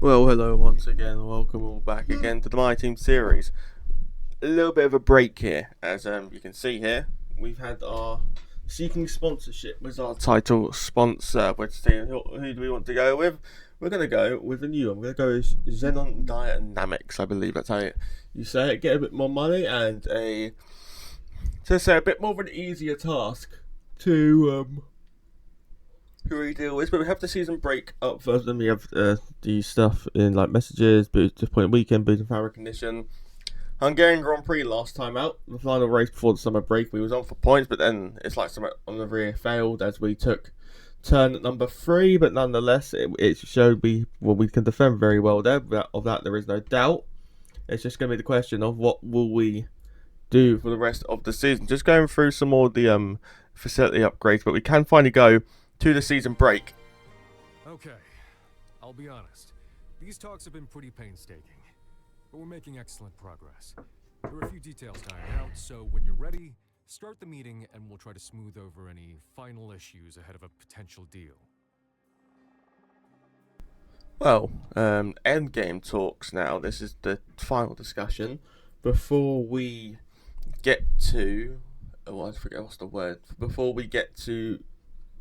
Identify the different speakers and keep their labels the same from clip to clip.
Speaker 1: Well, hello once again. Welcome all back again to the My Team series. A little bit of a break here, as you can see here. We've had our seeking sponsorship was our title sponsor. We're saying who do we want to go with? We're going to go with a new one. We're going to go with Xenon Dynamics. I believe that's how you say it. Get a bit more money and a bit more of an easier task to who we deal with, but we have the season break up first, then we have the stuff in like messages, boost point weekend, boost and fan recognition. Hungarian Grand Prix last time out, the final race before the summer break. We was on for points, but then it's like something on the rear failed as we took turn at number 3, but nonetheless it showed we can defend very well there. Of that there is no doubt. It's just going to be the question of what will we do for the rest of the season. Just going through some more of the facility upgrades, but we can finally go to the season break.
Speaker 2: Okay, I'll be honest. These talks have been pretty painstaking, but we're making excellent progress. There are a few details to iron out, so when you're ready, start the meeting and we'll try to smooth over any final issues ahead of a potential deal.
Speaker 1: Well, endgame talks now. This is the final discussion before we get to... I forget what's the word. Before we get to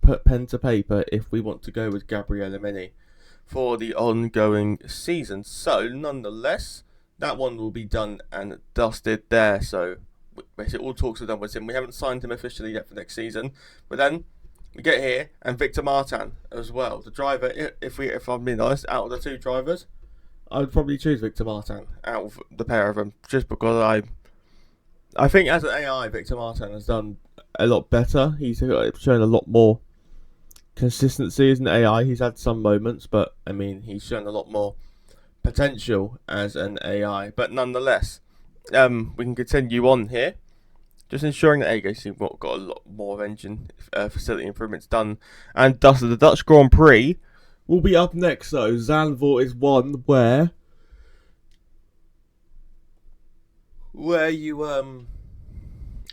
Speaker 1: put pen to paper if we want to go with Gabriele Mini for the ongoing season. So, nonetheless, that one will be done and dusted there. So, basically, all talks are done with him. We haven't signed him officially yet for next season. But then, we get here, and Victor Martin as well. The driver, if I'm being honest, out of the two drivers, I would probably choose Victor Martin out of the pair of them. Just because I think as an AI, Victor Martin has done a lot better. He's shown a lot more consistency as an AI. He's had some moments, but I mean, he's shown a lot more potential as an AI. But nonetheless, we can continue on here. Just ensuring that AGC got a lot more engine facility improvements done and dusted. The Dutch Grand Prix will be up next, though. Zandvoort is one where you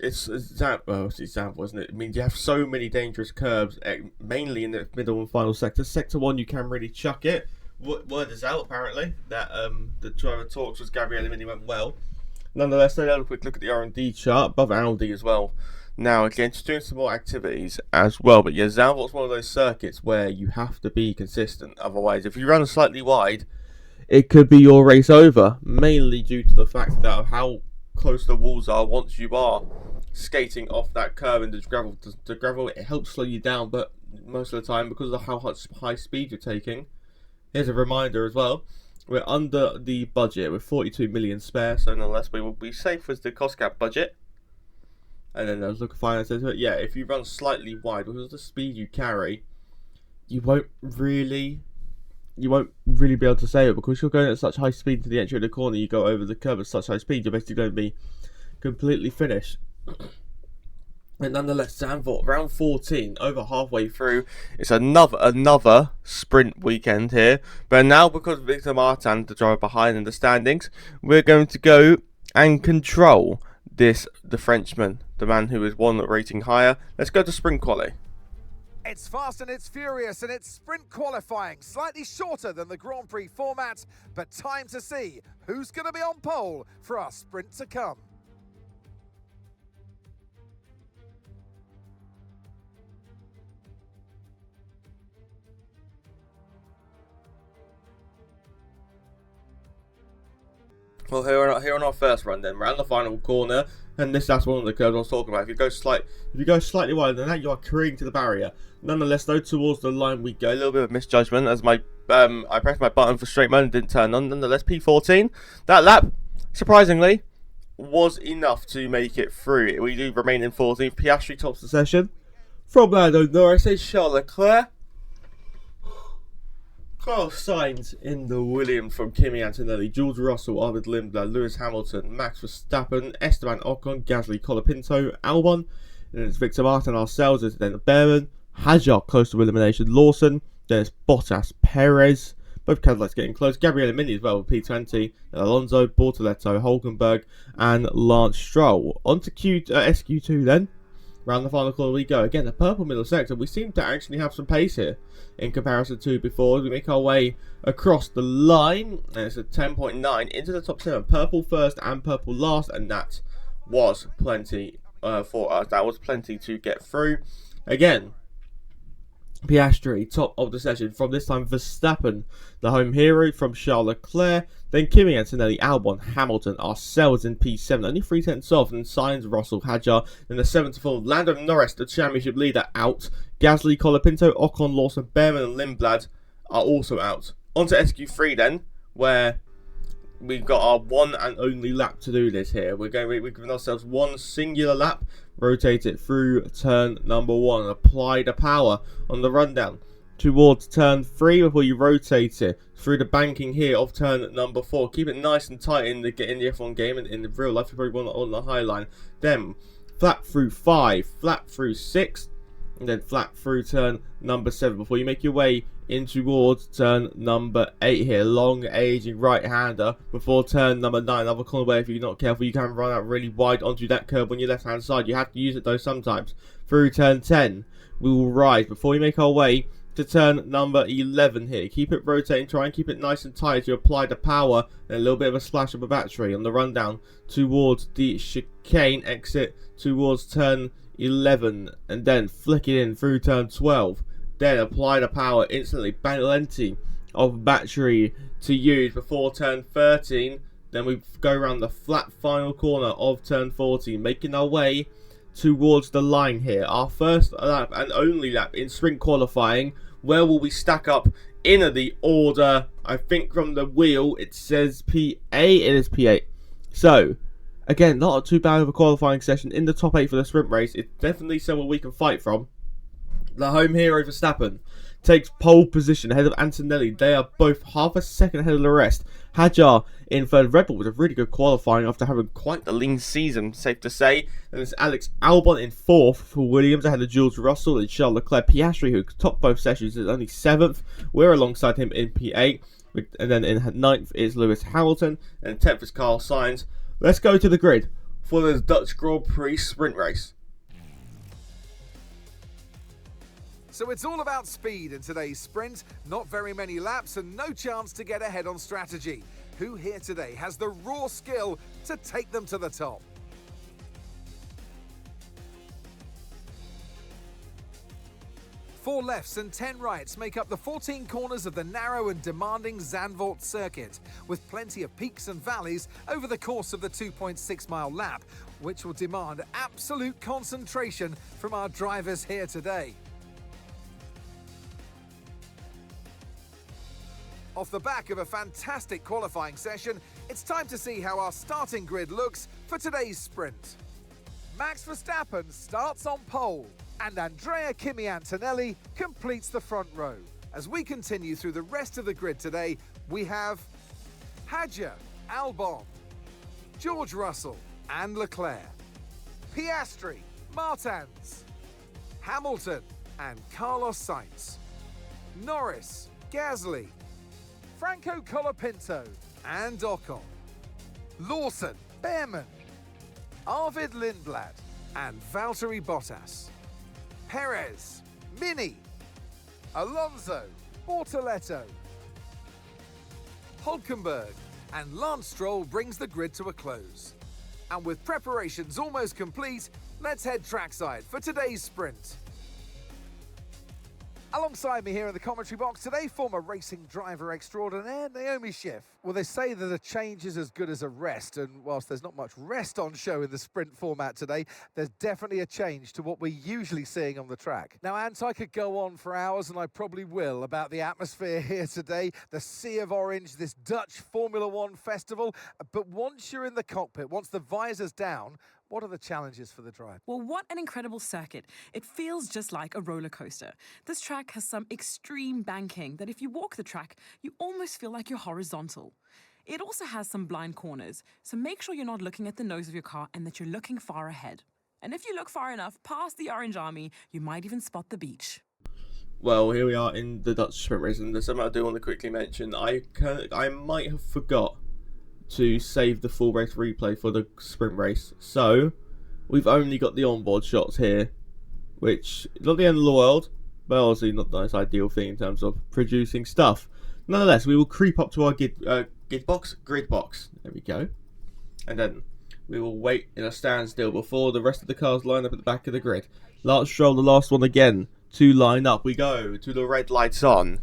Speaker 1: it's Zandvoort, isn't it? I mean, you have so many dangerous curves, mainly in the middle and final sector. Sector 1, you can really chuck it. Word is out, apparently, that the driver talks with Gabriele Mini went well. Nonetheless, let's have a quick look at the R&D chart, above Audi as well. Now, again, just doing some more activities as well. But yeah, Zandvoort's one of those circuits where you have to be consistent. Otherwise, if you run slightly wide, it could be your race over. Mainly due to the fact that how close the walls are once you are skating off that curve into the gravel, it helps slow you down, but most of the time, because of how high speed you're taking, here's a reminder as well, we're under the budget with 42 million spare, so nonetheless we will be safe with the cost cap budget. And then I was looking at finances, but yeah, if you run slightly wide, because of the speed you carry, you won't really be able to save it, because you're going at such high speed to the entry of the corner, you go over the curve at such high speed, you're basically going to be completely finished. And nonetheless, Zandvoort, round 14, over halfway through. It's another sprint weekend here. But now, because Victor Martin, the driver behind in the standings, we're going to go and control the Frenchman, the man who is one rating higher. Let's go to sprint quali.
Speaker 3: It's fast and it's furious and it's sprint qualifying, slightly shorter than the Grand Prix format, but time to see who's going to be on pole for our sprint to come.
Speaker 1: Well, here on our first run, then round the final corner, and that's one of the curves I was talking about. If you go slightly wider than that, you are careening to the barrier. Nonetheless, though, towards the line we go. A little bit of misjudgment as I pressed my button for straight mode and didn't turn on. Nonetheless, P14. That lap, surprisingly, was enough to make it through. We do remain in 14th. Piastri tops the session. From Lando Norris, Charles Leclerc. Carlos Sainz in the Williams from Kimi Antonelli, George Russell, Arvid Lindblad, Lewis Hamilton, Max Verstappen, Esteban Ocon, Gasly, Colapinto, Albon, and it's Victor Martin ourselves, and then Baron, Hajar close to elimination, Lawson, then it's Bottas, Perez, both Cadillacs getting close, Gabriele Mini as well with P20, Alonso, Bortoletto, Hulkenberg, and Lance Stroll. On to SQ2 then, Round the final corner we go. Again, the purple middle sector, we seem to actually have some pace here in comparison to before. As we make our way across the line, and it's a 10.9 into the top 7. Purple first and purple last, and that was plenty for us. That was plenty to get through. Again, Piastri, top of the session. From this time, Verstappen, the home hero, from Charles Leclerc. Then Kimi Antonelli, Albon, Hamilton, ourselves in P7. Only 3 tenths off. And Sainz, Russell, Hadjar. Then the 7th to 4, Lando Norris, the championship leader, out. Gasly, Colapinto, Ocon, Lawson, Behrman, and Lindblad are also out. On to SQ3 then, where we've got our one and only lap to do this here. We're giving ourselves one singular lap. Rotate it through turn number 1 and apply the power on the rundown towards turn 3 before you rotate it through the banking here of turn number 4. Keep it nice and tight in the F1 game, and in the real life you probably want it on the high line. Then flat through 5, flat through 6, and then flat through turn number 7 before you make your way in towards turn number 8 here. Long aging right-hander before turn number 9. Another corner where if you're not careful you can run out really wide onto that curb on your left-hand side. You have to use it though sometimes. Through turn 10 we will rise before we make our way to turn number 11 here. Keep it rotating, try and keep it nice and tight to apply the power and a little bit of a splash of a battery on the rundown towards the chicane exit towards turn 11, and then flick it in through turn 12. Then apply the power instantly. Plenty of battery to use before turn 13. Then we go around the flat final corner of turn 14, making our way towards the line here. Our first lap and only lap in sprint qualifying. Where will we stack up in the order? I think from the wheel it says P8. It is P8. So, again, not too bad of a qualifying session in the top 8 for the sprint race. It's definitely somewhere we can fight from. The home hero Verstappen takes pole position ahead of Antonelli. They are both half a second ahead of the rest. Hadjar in third. Red Bull with a really good qualifying after having quite the lean season, safe to say. And it's Alex Albon in 4th for Williams ahead of Jules Russell and Charles Leclerc. Piastri, who topped both sessions, is only 7th. We're alongside him in P8. And then in 9th is Lewis Hamilton. And 10th is Carl Sainz. Let's go to the grid for the Dutch Grand Prix sprint race.
Speaker 3: So it's all about speed in today's sprint. Not very many laps and no chance to get ahead on strategy. Who here today has the raw skill to take them to the top? Four lefts and 10 rights make up the 14 corners of the narrow and demanding Zandvoort circuit, with plenty of peaks and valleys over the course of the 2.6-mile lap, which will demand absolute concentration from our drivers here today. Off the back of a fantastic qualifying session, it's time to see how our starting grid looks for today's sprint. Max Verstappen starts on pole, and Andrea Kimi Antonelli completes the front row. As we continue through the rest of the grid today, we have Hadjar, Albon, George Russell and Leclerc, Piastri, Martins, Hamilton and Carlos Sainz, Norris, Gasly, Franco Colapinto and Ocon, Lawson, Behrman, Arvid Lindblad and Valtteri Bottas, Perez, Mini, Alonso, Bortoletto, Hulkenberg and Lance Stroll brings the grid to a close. And with preparations almost complete, let's head trackside for today's sprint. Alongside me here in the commentary box today, former racing driver extraordinaire Naomi Schiff. Well, they say that a change is as good as a rest, and whilst there's not much rest on show in the sprint format today, there's definitely a change to what we're usually seeing on the track. Now, Ant, I could go on for hours, and I probably will, about the atmosphere here today, the sea of orange, this Dutch Formula One festival, but once you're in the cockpit, once the visor's down, what are the challenges for the drive?
Speaker 4: Well, what an incredible circuit. It feels just like a roller coaster. This track has some extreme banking that if you walk the track, you almost feel like you're horizontal. It also has some blind corners, so make sure you're not looking at the nose of your car and that you're looking far ahead. And if you look far enough past the orange army, you might even spot the beach.
Speaker 1: Well, here we are in the Dutch sprint race, and there's something I do want to quickly mention. I might have forgot to save the full race replay for the sprint race, so we've only got the onboard shots here which is not the end of the world, but obviously not the most ideal thing in terms of producing stuff. Nonetheless, we will creep up to our grid box. There we go. And then we will wait in a standstill before the rest of the cars line up at the back of the grid. Let's show the last one again to line up. We go to the red lights on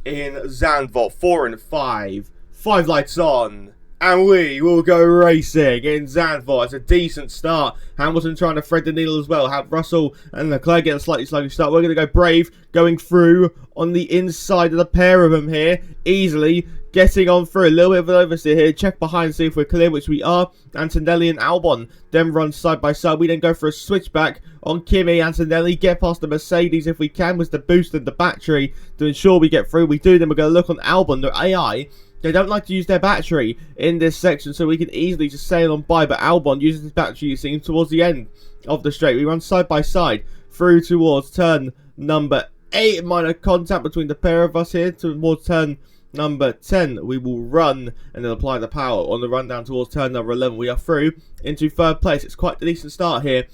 Speaker 1: in Zandvoort, 4 and 5. 5 lights on. And we will go racing in Zandvoort. It's a decent start. Hamilton trying to thread the needle as well. Have Russell and Leclerc get a slightly sluggish start. We're going to go Brave, going through on the inside of the pair of them here. Easily getting on through. A little bit of an oversteer here. Check behind, see if we're clear, which we are. Antonelli and Albon then run side by side. We then go for a switchback on Kimi. Antonelli, get past the Mercedes if we can with the boost and the battery to ensure we get through. We do. Then we're going to look on Albon, the AI. They don't like to use their battery in this section, so we can easily just sail on by. But Albon uses his battery, you see, towards the end of the straight. We run side by side through towards turn number 8. Minor contact between the pair of us here towards turn number 10. We will run and then apply the power on the run down towards turn number 11. We are through into 3rd place. It's quite a decent start here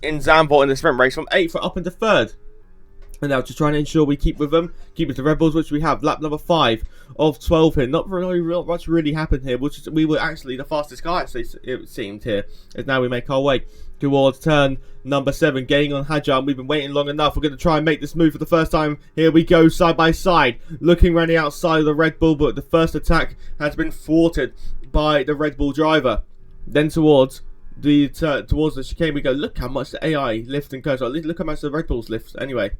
Speaker 1: in Zandvoort in the sprint race from 8th up into 3rd. And now just trying to ensure we keep with them, keep with the Red Bulls, which we have. Lap number 5 of 12 here. Not much really happened here, which is, we were actually the fastest car, actually, it seemed here. As now we make our way towards turn number 7, getting on Hadjar. We've been waiting long enough. We're going to try and make this move for the first time. Here we go, side by side, looking around the outside of the Red Bull, but the first attack has been thwarted by the Red Bull driver. Then towards the chicane we go. Look how much the AI lift and goes. Look how much the Red Bulls lift. Anyway,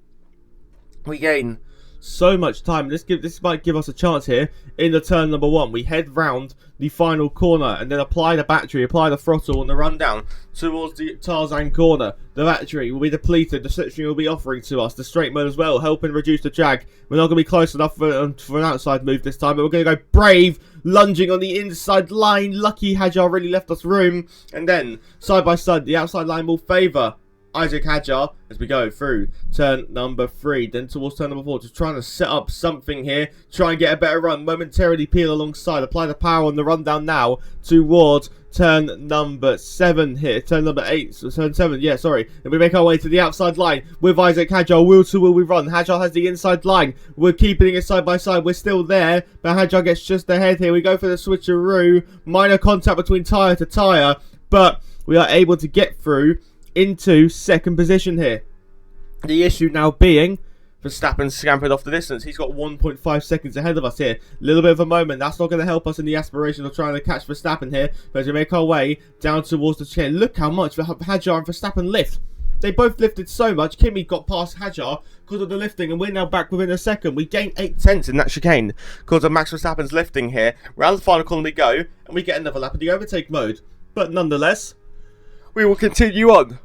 Speaker 1: we gain so much time. This might give us a chance here in the turn number 1. We head round the final corner and then apply the battery, apply the throttle on the rundown towards the Tarzan corner. The battery will be depleted. The slipstream will be offering to us the straight mode as well, helping reduce the drag. We're not going to be close enough for an outside move this time, but we're going to go Brave, lunging on the inside line. Lucky Hadjar really left us room. And then side by side, the outside line will favour Isaac Hadjar as we go through turn number 3, then towards turn number 4, just trying to set up something here, try and get a better run, momentarily peel alongside, apply the power on the rundown now towards turn number 7 here, turn number 8, so turn 7, yeah, sorry, and we make our way to the outside line with Isaac Hadjar. Wheel to wheel we run. Hadjar has the inside line, we're keeping it side by side, we're still there, but Hadjar gets just ahead here. We go for the switcheroo, minor contact between tyre to tyre, but we are able to get through into 2nd position here. The issue now being Verstappen scampered off the distance. He's got 1.5 seconds ahead of us here. A little bit of a moment. That's not going to help us in the aspiration of trying to catch Verstappen here. But as we make our way down towards the chair, look how much Hadjar and Verstappen lift. They both lifted so much. Kimi got past Hadjar because of the lifting, and we're now back within a second. We gained 8 tenths in that chicane because of Max Verstappen's lifting here. Round the final corner we go, and we get another lap in the overtake mode. But nonetheless, we will continue on.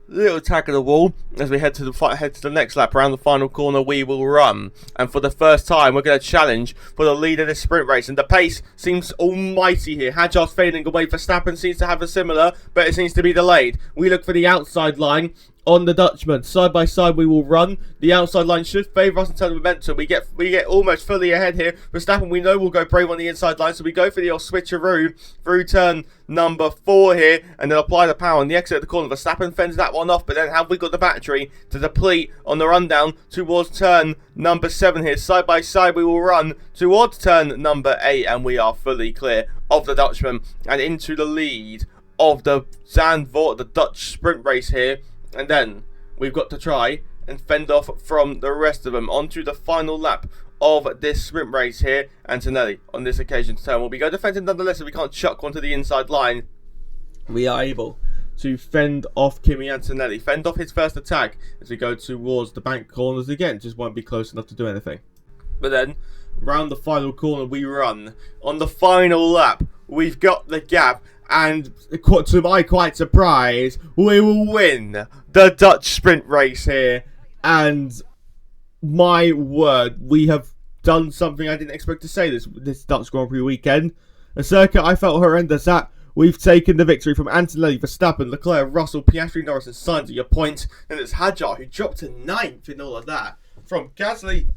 Speaker 1: Little tag of the wall as we head to the next lap. Around the final corner we will run, and for the first time we're going to challenge for the lead of this sprint race, and the pace seems almighty here. Hadjar's fading away. Verstappen seems to have a similar, but it seems to be delayed. We look for the outside line on the Dutchman. Side by side we will run. The outside line should favour us in terms of momentum. We get almost fully ahead here. Verstappen we know will go Brave on the inside line, so we go for the old switcheroo through turn number 4 here, and then apply the power on the exit of the corner. Verstappen fends that one off, but then have we got the battery to deplete on the rundown towards turn number 7 here. Side by side we will run towards turn number 8, and we are fully clear of the Dutchman and into the lead of the Zandvoort, the Dutch sprint race here. And then we've got to try and fend off from the rest of them onto the final lap of this sprint race here. Antonelli on this occasion turn will be go defending nonetheless, if we can't chuck one to the inside line. We are able to fend off Kimi Antonelli, fend off his first attack as we go towards the bank corners again. Just won't be close enough to do anything. But then round the final corner we run. On the final lap we've got the gap, and to my quite surprise, we will win the Dutch sprint race here. And my word, we have done something I didn't expect to say this Dutch Grand Prix weekend. A circuit I felt horrendous at. We've taken the victory from Antonelli, Verstappen, Leclerc, Russell, Piastri, Norris and Sainz at your point. And it's Hadjar who dropped to 9th in all of that. From Gasly,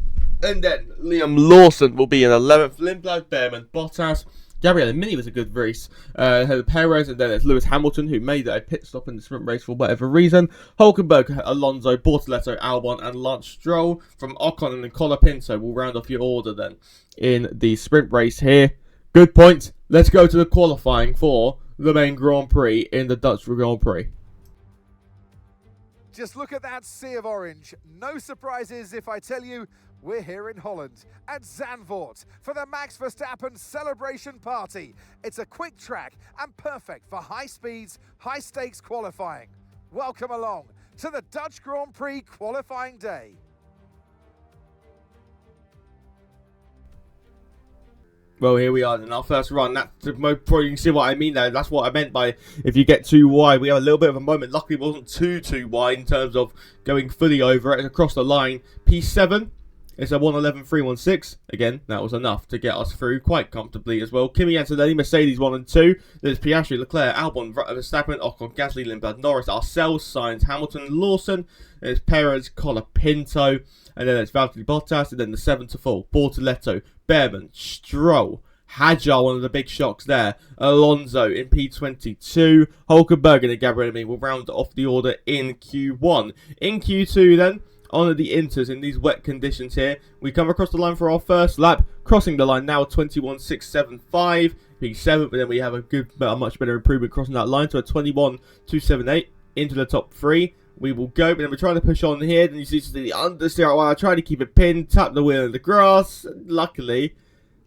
Speaker 1: and then Liam Lawson will be in 11th. Lindblad, Behrman, Bottas, Gabriel Mini was a good race. Perez, and then it's Lewis Hamilton, who made a pit stop in the sprint race for whatever reason. Hulkenberg, Alonso, Bortoleto, Albon, and Lance Stroll from Ocon and then Colapinto will round off your order then in the sprint race here. Good point. Let's go to the qualifying for the main Grand Prix in the Dutch Grand Prix.
Speaker 3: Just look at that sea of orange. No surprises if I tell you we're here in Holland at Zandvoort for the Max Verstappen celebration party. It's a quick track and perfect for high speeds, high stakes qualifying. Welcome along to the Dutch Grand Prix qualifying day.
Speaker 1: Well, here we are in our first run. That's probably, you can see what I mean there. That's what I meant by if you get too wide. We have a little bit of a moment. Luckily, it wasn't too wide in terms of going fully over it. It's across the line. P7. It's a 1:11.316. Again, that was enough to get us through quite comfortably as well. Kimi Antonelli, Mercedes 1 and 2. There's Piastri, Leclerc, Albon, Verstappen, Ocon, Gasly, Lindblad, Norris, ourselves, Sainz, Hamilton, Lawson. There's Perez, Colapinto. And then it's Valtteri Bottas. And then the 7 to fall. Bortoleto, Behrman, Stroll, Hadjar, one of the big shocks there. Alonso in P22. Hulkenberg and Gabriel Mini will round off the order in Q1. In Q2 then, on the Inters in these wet conditions here, we come across the line for our first lap, crossing the line now 21.675, P7, but then we have a much better improvement crossing that line to a 21.278 into the top 3. We will go, but then we're trying to push on here, then you see the understeer while I try to keep it pinned, tap the wheel in the grass. Luckily,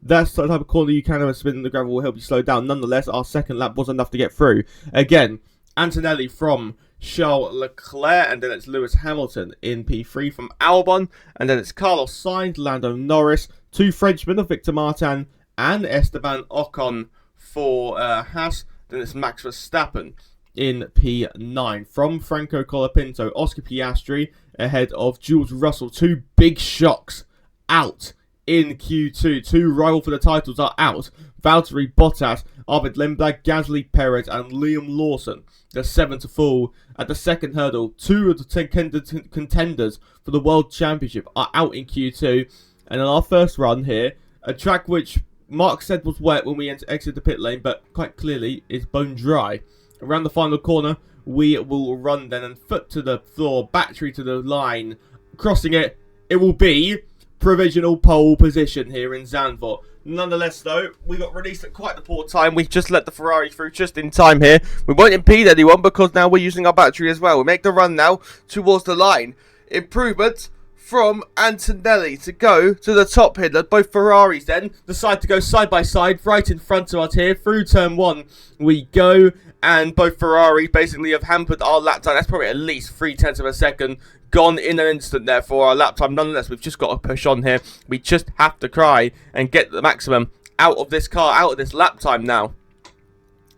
Speaker 1: that's the type of corner you can have a spin in the gravel will help you slow down. Nonetheless, our second lap was enough to get through. Again, Antonelli from Charles Leclerc, and then it's Lewis Hamilton in P3 from Albon, and then it's Carlos Sainz, Lando Norris, 2 Frenchmen of Victor Martin, and Esteban Ocon for Haas. Then it's Max Verstappen in P9 from Franco Colapinto, Oscar Piastri ahead of Jules Russell. 2 big shocks out in Q2. 2 rival for the titles are out. Valtteri Bottas, Arvid Lindblad, Gasly, Perez, and Liam Lawson. The 7 to fall at the second hurdle. 2 of the contenders for the World Championship are out in Q2. And in our first run here, a track which Mark said was wet when we exited the pit lane, but quite clearly is bone dry. Around the final corner, we will run then and foot to the floor, battery to the line. Crossing it, it will be provisional pole position here in Zandvoort. Nonetheless, though, we got released at quite the poor time. We just let the Ferrari through just in time here. We won't impede anyone because now we're using our battery as well. We make the run now towards the line. Improvement from Antonelli to go to the top here. Both Ferraris then decide to go side by side right in front of us here. Through turn 1 we go, and both Ferraris basically have hampered our lap time. That's probably at least 0.3 of a second gone in an instant there for our lap time. Nonetheless, we've just got to push on here. We just have to try and get the maximum out of this car, out of this lap time now.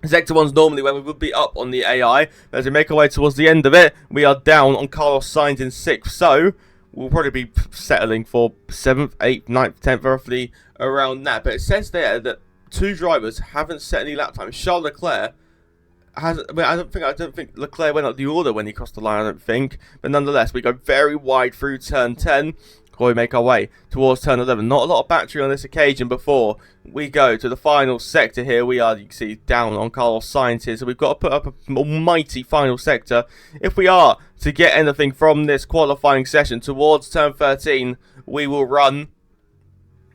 Speaker 1: Sector 1's normally where we would be up on the AI, but as we make our way towards the end of it, we are down on Carlos Sainz in 6th. So we'll probably be settling for 7th, 8th, 9th, 10th, roughly around that. But it says there that 2 drivers haven't set any lap time. Charles Leclerc hasn't. I, mean, I don't think Leclerc went up the order when he crossed the line. I don't think. But nonetheless, we go very wide through turn 10. Before we make our way towards turn 11. Not a lot of battery on this occasion before we go to the final sector here. We are, you can see, down on Carlos Sainz here. So we've got to put up an almighty final sector if we are to get anything from this qualifying session. Towards turn 13, we will run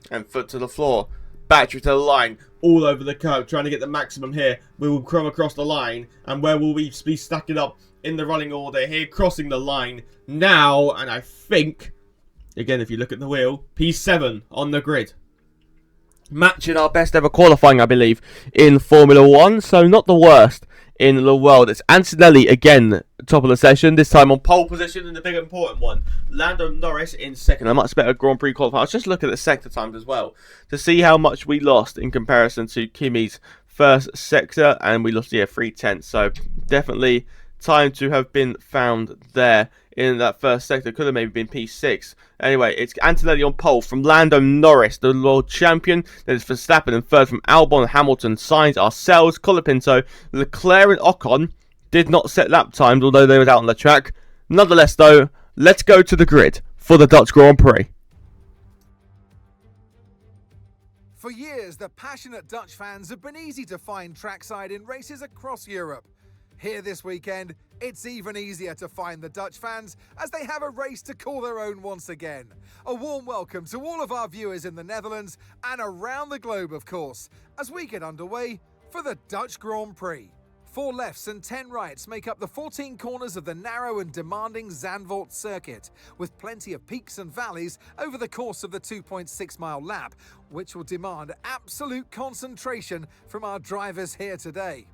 Speaker 1: and foot to the floor. Battery to the line, all over the curve, trying to get the maximum here. We will come across the line, and where will we be stacking up in the running order here? Crossing the line now, and I think, again, if you look at the wheel, P7 on the grid. Matching our best ever qualifying, I believe, in Formula 1, so not the worst in the world. It's Antonelli again, top of the session, this time on pole position in the big important one. Lando Norris in 2nd, a much better Grand Prix qualifying. Let's just look at the sector times as well to see how much we lost in comparison to Kimi's first sector, and we lost, 3/10, so definitely time to have been found there in that first sector. Could have maybe been P6. Anyway, it's Antonelli on pole from Lando Norris, the world champion. Then it's Verstappen in 3rd from Albon, Hamilton, Sainz, ourselves, Colapinto, Leclerc and Ocon did not set lap times, although they were out on the track. Nonetheless, though, let's go to the grid for the Dutch Grand Prix.
Speaker 3: For years, the passionate Dutch fans have been easy to find trackside in races across Europe. Here this weekend, it's even easier to find the Dutch fans as they have a race to call their own once again. A warm welcome to all of our viewers in the Netherlands and around the globe, of course, as we get underway for the Dutch Grand Prix. 4 lefts and 10 rights make up the 14 corners of the narrow and demanding Zandvoort circuit, with plenty of peaks and valleys over the course of the 2.6-mile lap, which will demand absolute concentration from our drivers here today.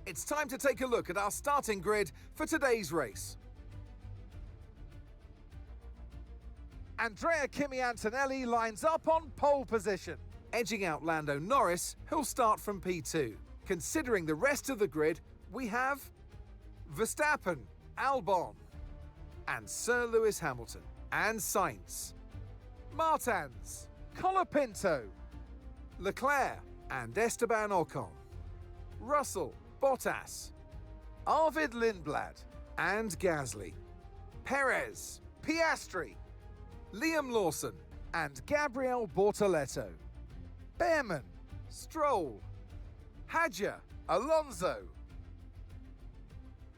Speaker 3: It's time to take a look at our starting grid for today's race. Andrea Kimi Antonelli lines up on pole position, edging out Lando Norris, who'll start from P2. Considering the rest of the grid, we have Verstappen, Albon, and Sir Lewis Hamilton, and Sainz, Martins, Colapinto, Leclerc, and Esteban Ocon, Russell, Bottas, Arvid Lindblad, and Gasly, Perez, Piastri, Liam Lawson, and Gabriel Bortoleto, Behrman, Stroll, Hadja, Alonso,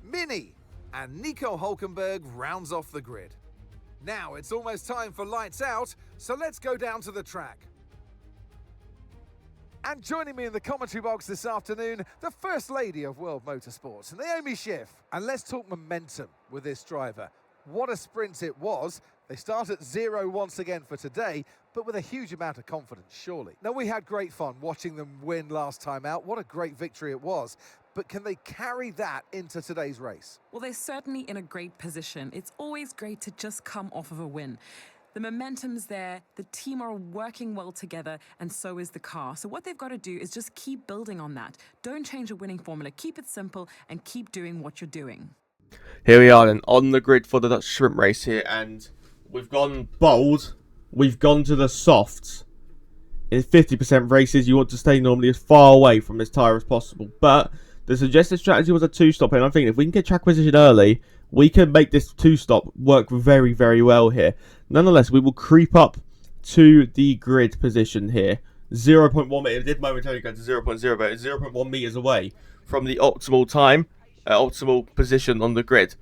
Speaker 3: Mini, and Nico Hulkenberg rounds off the grid. Now it's almost time for lights out, so let's go down to the track. And joining me in the commentary box this afternoon, the First Lady of World Motorsports, Naomi Schiff. And let's talk momentum with this driver. What a sprint it was. They start at 0 once again for today, but with a huge amount of confidence, surely. Now, we had great fun watching them win last time out. What a great victory it was. But can they carry that into today's race?
Speaker 4: Well, they're certainly in a great position. It's always great to just come off of a win. The momentum's there, the team are working well together, and so is the car. So what they've got to do is just keep building on that. Don't change a winning formula. Keep it simple and keep doing what you're doing.
Speaker 1: Here we are then, on the grid for the Dutch Sprint race here, and we've gone bold. We've gone to the softs. In 50% races, you want to stay normally as far away from this tyre as possible. But the suggested strategy was a 2-stop, and I'm thinking if we can get track position early, we can make this 2-stop work very, very well here. Nonetheless, we will creep up to the grid position here. 0.1 meter. It did momentarily go to 0.0, but it's 0.1 meters away from the optimal time, optimal position on the grid.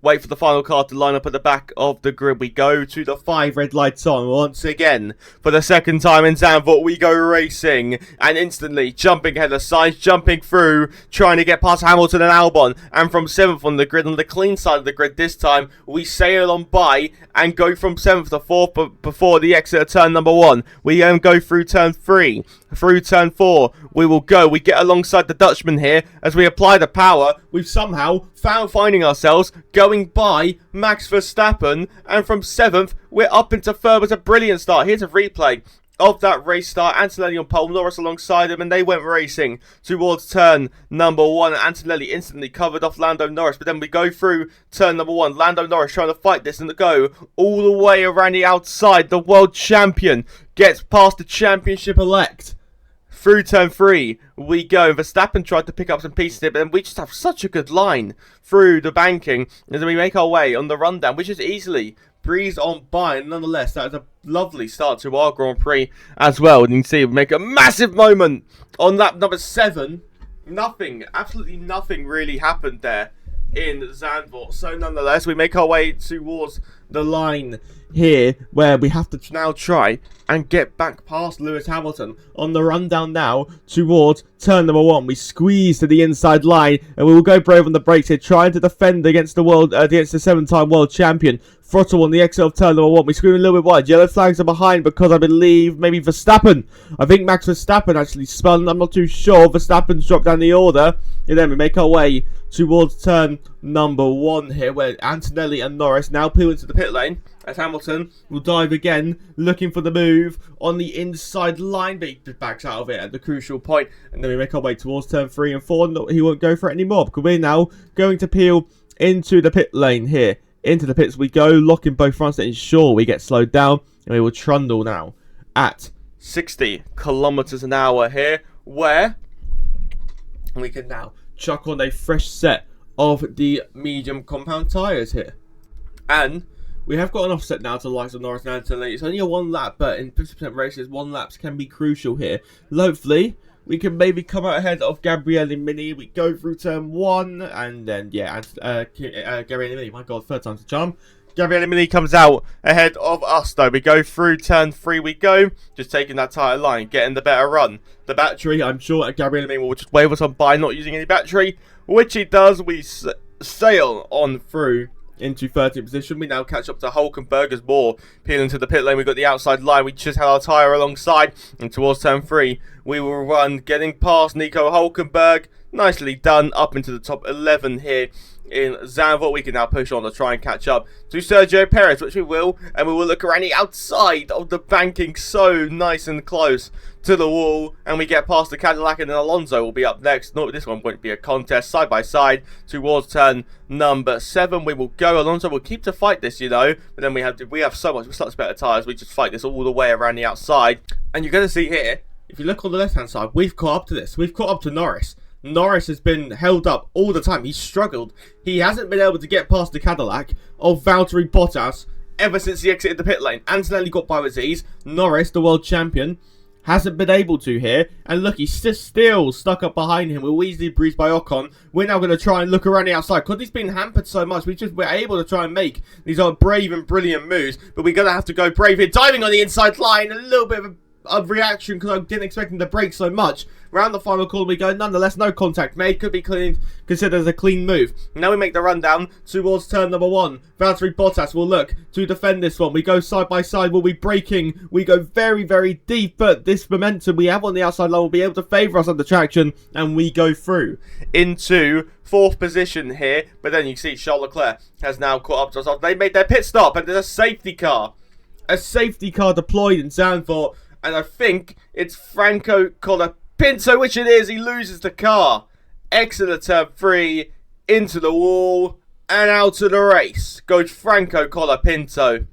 Speaker 1: Wait for the final car to line up at the back of the grid. We go to the 5 red lights on once again. For the second time in Zandvoort, we go racing. And instantly jumping ahead of Sainz, jumping through, trying to get past Hamilton and Albon. And from 7th on the grid, on the clean side of the grid this time, we sail on by and go from 7th to 4th but before the exit of turn number 1. We go through turn 3. Through turn 4, we will go. We get alongside the Dutchman here as we apply the power. We've somehow finding ourselves going by Max Verstappen, and from 7th, we're up into 3rd. It's a brilliant start. Here's a replay of that race start. Antonelli on pole, Norris alongside him, and they went racing towards turn number 1. Antonelli instantly covered off Lando Norris, but then we go through turn number 1. Lando Norris trying to fight this and go all the way around the outside. The world champion gets past the championship elect. Through turn 3, we go. Verstappen tried to pick up some pieces here, but then we just have such a good line through the banking. And then we make our way on the rundown, which is easily breezed on by. And nonetheless, that is a lovely start to our Grand Prix as well. And you can see we make a massive moment on lap number 7. Nothing, absolutely nothing really happened there in Zandvoort. So nonetheless, we make our way towards the line here, where we have to now try and get back past Lewis Hamilton on the rundown now towards turn number 1. We squeeze to the inside line, and we will go brave on the brakes here, trying to defend against the against the 7-time world champion. Throttle on the exit of turn number 1. We scream a little bit wide. Yellow flags are behind because I believe maybe Verstappen. I think Max Verstappen actually spun. I'm not too sure. Verstappen's dropped down the order. And then we make our way towards turn number 1 here, where Antonelli and Norris now peel into the pit lane. As Hamilton will dive again, looking for the move on the inside line, but he backs out of it at the crucial point. And then we make our way towards turn 3 and 4. No, he won't go for it anymore because we're now going to peel into the pit lane here. Into the pits we go, locking both fronts to ensure we get slowed down. And we will trundle now at 60 kilometers an hour here, where we can now chuck on a fresh set of the medium compound tyres here. And We have got an offset now to the likes of Norris and Antonelli. It's only a 1 lap, but in 50% races, 1 laps can be crucial here. Hopefully, we can maybe come out ahead of Gabriele Mini. We go through turn 1, and then, yeah, Gabriele Mini, my god, third time's the charm. Gabriele Mini comes out ahead of us, though. We go through turn 3, we go, just taking that tighter line, getting the better run. The battery, I'm sure Gabriele Mini will just wave us on by not using any battery, which he does. We sail on through into 13th position. We now catch up to Hulkenberg as more peeling to the pit lane. We've got the outside line. We just had our tyre alongside, and towards turn 3 we will run, getting past Nico Hulkenberg. Nicely done, up into the top 11 here in Zandvoort. We can now push on to try and catch up to Sergio Perez, which we will, and we will look around the outside of the banking, so nice and close to the wall, and we get past the Cadillac, and then Alonso will be up next. No, this one won't be a contest, side by side towards turn number 7. We will go. Alonso will keep to fight this, you know, but then we have such better tyres. We just fight this all the way around the outside, and you're going to see here, if you look on the left hand side, we've caught up to this. We've caught up to Norris. Norris has been held up all the time. He's struggled. He hasn't been able to get past the Cadillac of Valtteri Bottas ever since he exited the pit lane. Antonelli got by with ease. Norris, the world champion, hasn't been able to here. And look, he's still stuck up behind him. We're easily breezed by Ocon. We're now going to try and look around the outside. Because he's been hampered so much, we're able to try and make these brave and brilliant moves. But we're going to have to go brave here. Diving on the inside line. A little bit of reaction because I didn't expect him to brake so much. Round the final corner we go. Nonetheless, no contact made. Could be considered as a clean move. Now we make the run down towards turn number 1. Valtteri Bottas will look to defend this one. We go side by side. We'll be braking. We go very, very deep. But this momentum we have on the outside line will be able to favour us under traction. And we go through into 4th position here. But then you see Charles Leclerc has now caught up to us. They made their pit stop. And there's a safety car. A safety car deployed in Zandvoort. And I think it's Franco Colapinto, which it is. He loses the car. Exit turn 3, into the wall, and out of the race goes Franco Colapinto.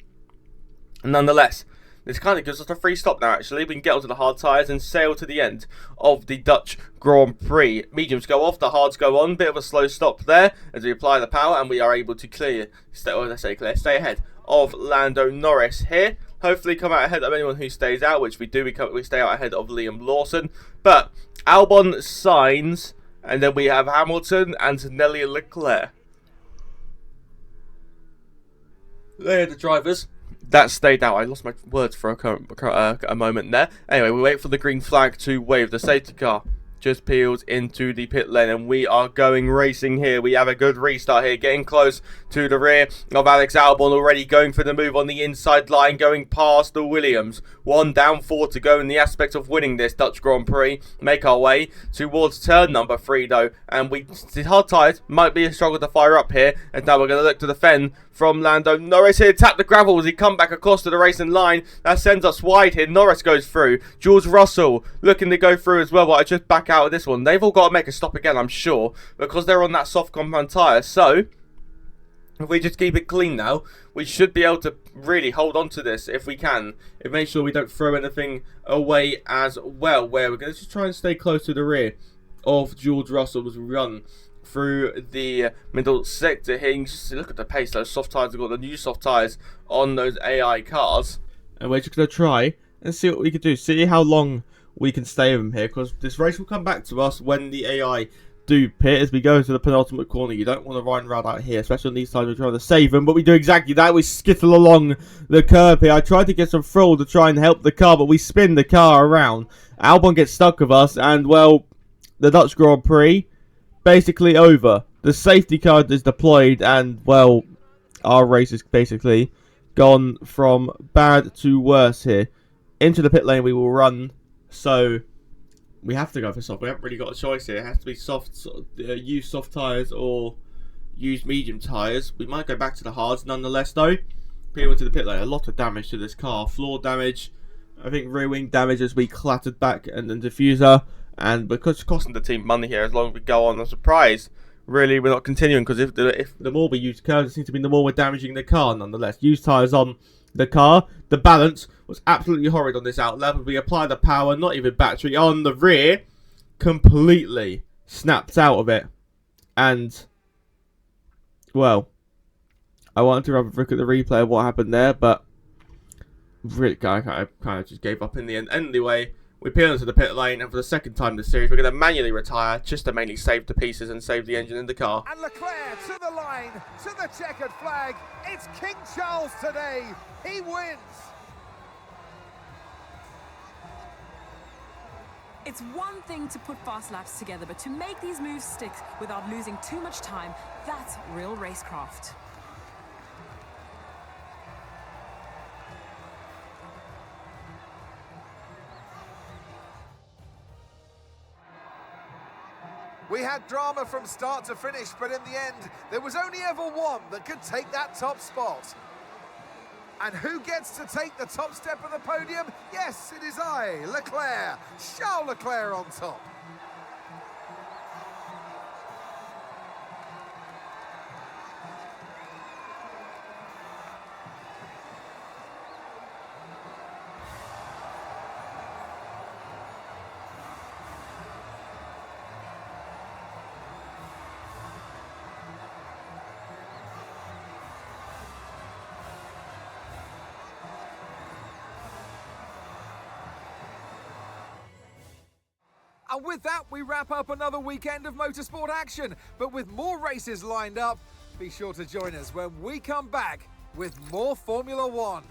Speaker 1: Nonetheless, this kind of gives us a free stop now, actually. We can get onto the hard tyres and sail to the end of the Dutch Grand Prix. Mediums go off, the hards go on. Bit of a slow stop there as we apply the power, and we are able to stay ahead of Lando Norris here. Hopefully come out ahead of anyone who stays out, which we do. We stay out ahead of Liam Lawson. But Albon, Sainz, and then we have Hamilton, Antonelli and Leclerc. They are the drivers that stayed out. I lost my words for a moment there. Anyway, we wait for the green flag to wave. The safety car just peels into the pit lane, and we are going racing here. We have a good restart here, getting close to the rear of Alex Albon, already going for the move on the inside line, going past the Williams. 1 down, 4 to go in the aspect of winning this Dutch Grand Prix. Make our way towards turn number 3 though, and the hard tyres might be a struggle to fire up here, and now we're going to look to defend from Lando Norris here. Tap the gravel as he come back across to the racing line. That sends us wide here. Norris goes through. George Russell looking to go through as well, but I just back out of this one. They've all got to make a stop again, I'm sure, because they're on that soft compound tyre. So if we just keep it clean now, we should be able to really hold on to this if we can. And make sure we don't throw anything away as well, where we're going to just try and stay close to the rear of George Russell as we run through the middle sector here. You can just look at the pace. Those soft tyres have got the new soft tyres on those AI cars. And we're just going to try and see what we can do. See how long we can stay with them here, because this race will come back to us when the AI do pit as we go into the penultimate corner. You don't want to ride around out here, especially on these sides. We're trying to save them, but we do exactly that. We skittle along the curb here. I tried to get some thrill to try and help the car, but we spin the car around. Albon gets stuck with us, and well, the Dutch Grand Prix basically over. The safety car is deployed, and well, our race is basically gone from bad to worse here. Into the pit lane we will run, so we have to go for soft. We haven't really got a choice here. It has to be soft, use soft tyres or use medium tyres. We might go back to the hards nonetheless though. Peel into the pit lane. A lot of damage to this car. Floor damage, I think rear wing damage as we clattered back, and then diffuser. And because it's costing the team money here, as long as we go on, I'm surprised really we're not continuing, because if the more we use curves, it seems to be the more we're damaging the car nonetheless. Use tyres on the car. The balance was absolutely horrid on this outlet. We apply the power, not even battery, on the rear, completely snapped out of it. And well, I wanted to have a look at the replay of what happened there, but really, I kind of just gave up in the end. Anyway, we peel into the pit lane, and for the second time this series, we're going to manually retire just to mainly save the pieces and save the engine in the car.
Speaker 3: And Leclerc to the line, to the checkered flag. It's King Charles today. He wins.
Speaker 4: It's one thing to put fast laps together, but to make these moves stick without losing too much time, that's real racecraft.
Speaker 3: We had drama from start to finish, but in the end, there was only ever one that could take that top spot. And who gets to take the top step of the podium? Yes, it is I, Leclerc. Charles Leclerc on top. And with that, we wrap up another weekend of motorsport action. But with more races lined up, be sure to join us when we come back with more Formula One.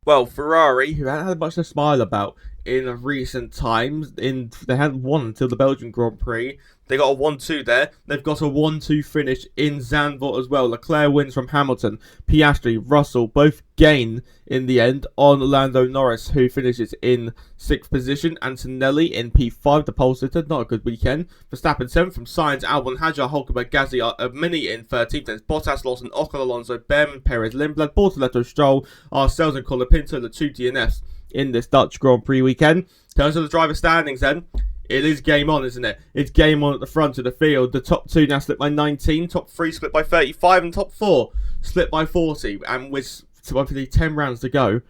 Speaker 1: Well, Ferrari, who hadn't had much to smile about in recent times, they hadn't won until the Belgian Grand Prix. They got a 1-2 there. They've got a 1-2 finish in Zandvoort as well. Leclerc wins from Hamilton. Piastri, Russell both gain in the end on Lando Norris, who finishes in 6th position. Antonelli in P5, the pole sitter. Not a good weekend. Verstappen 7th from Sainz, Albon, Hadjar, Hulkenberg, Gasly, Mini in 13th. Then Bottas, Lawson, Ocon, Alonso, Behrman, Perez, Lindblad, Bortoletto, Stroll, Arcells and Colapinto, the 2 DNFs in this Dutch Grand Prix weekend. In terms of the driver standings then, it is game on, isn't it? It's game on at the front of the field. The top 2 now split by 19, top 3 split by 35, and top 4 split by 40. And with roughly 10 rounds to go,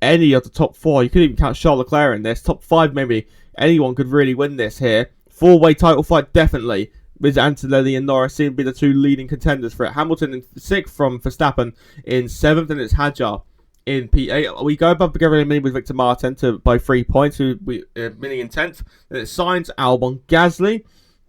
Speaker 1: any of the top 4, you could even count Charles Leclerc in this, top 5 maybe, anyone could really win this here. 4-way title fight definitely, with Antonelli and Norris seem to be the 2 leading contenders for it. Hamilton in 6th from Verstappen in 7th, and it's Hadjar in P8. We go above together in a minute with Victor Martin by 3 points, Mini in 10th. Then it's Sainz, Albon, Gasly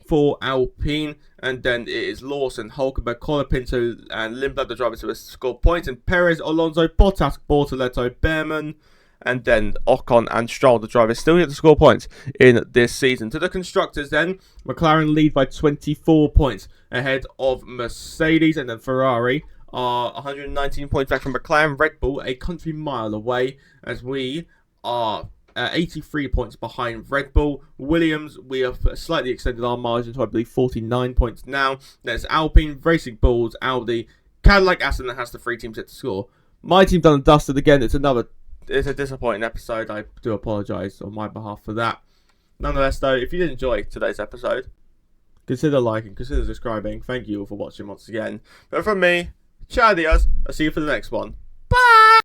Speaker 1: for Alpine, and then it is Lawson, Hulkenberg, Colapinto, and Lindblad, the drivers who have scored points, and Perez, Alonso, Bottas, Bortoletto, Behrman, and then Ocon and Stroll, the drivers, still yet to score points in this season. To the constructors then, McLaren lead by 24 points ahead of Mercedes, and then Ferrari are 119 points back from McLaren. Red Bull a country mile away, as we are 83 points behind Red Bull. Williams, we have slightly extended our margin to, I believe, 49 points now. There's Alpine, Racing Bulls, Audi, Cadillac, Aston that has the 3 teams yet to score. My team done and dusted again. It's a disappointing episode. I do apologise on my behalf for that. Nonetheless, though, if you did enjoy today's episode, consider liking, consider subscribing. Thank you all for watching once again. But from me, ciao, adios. I'll see you for the next one.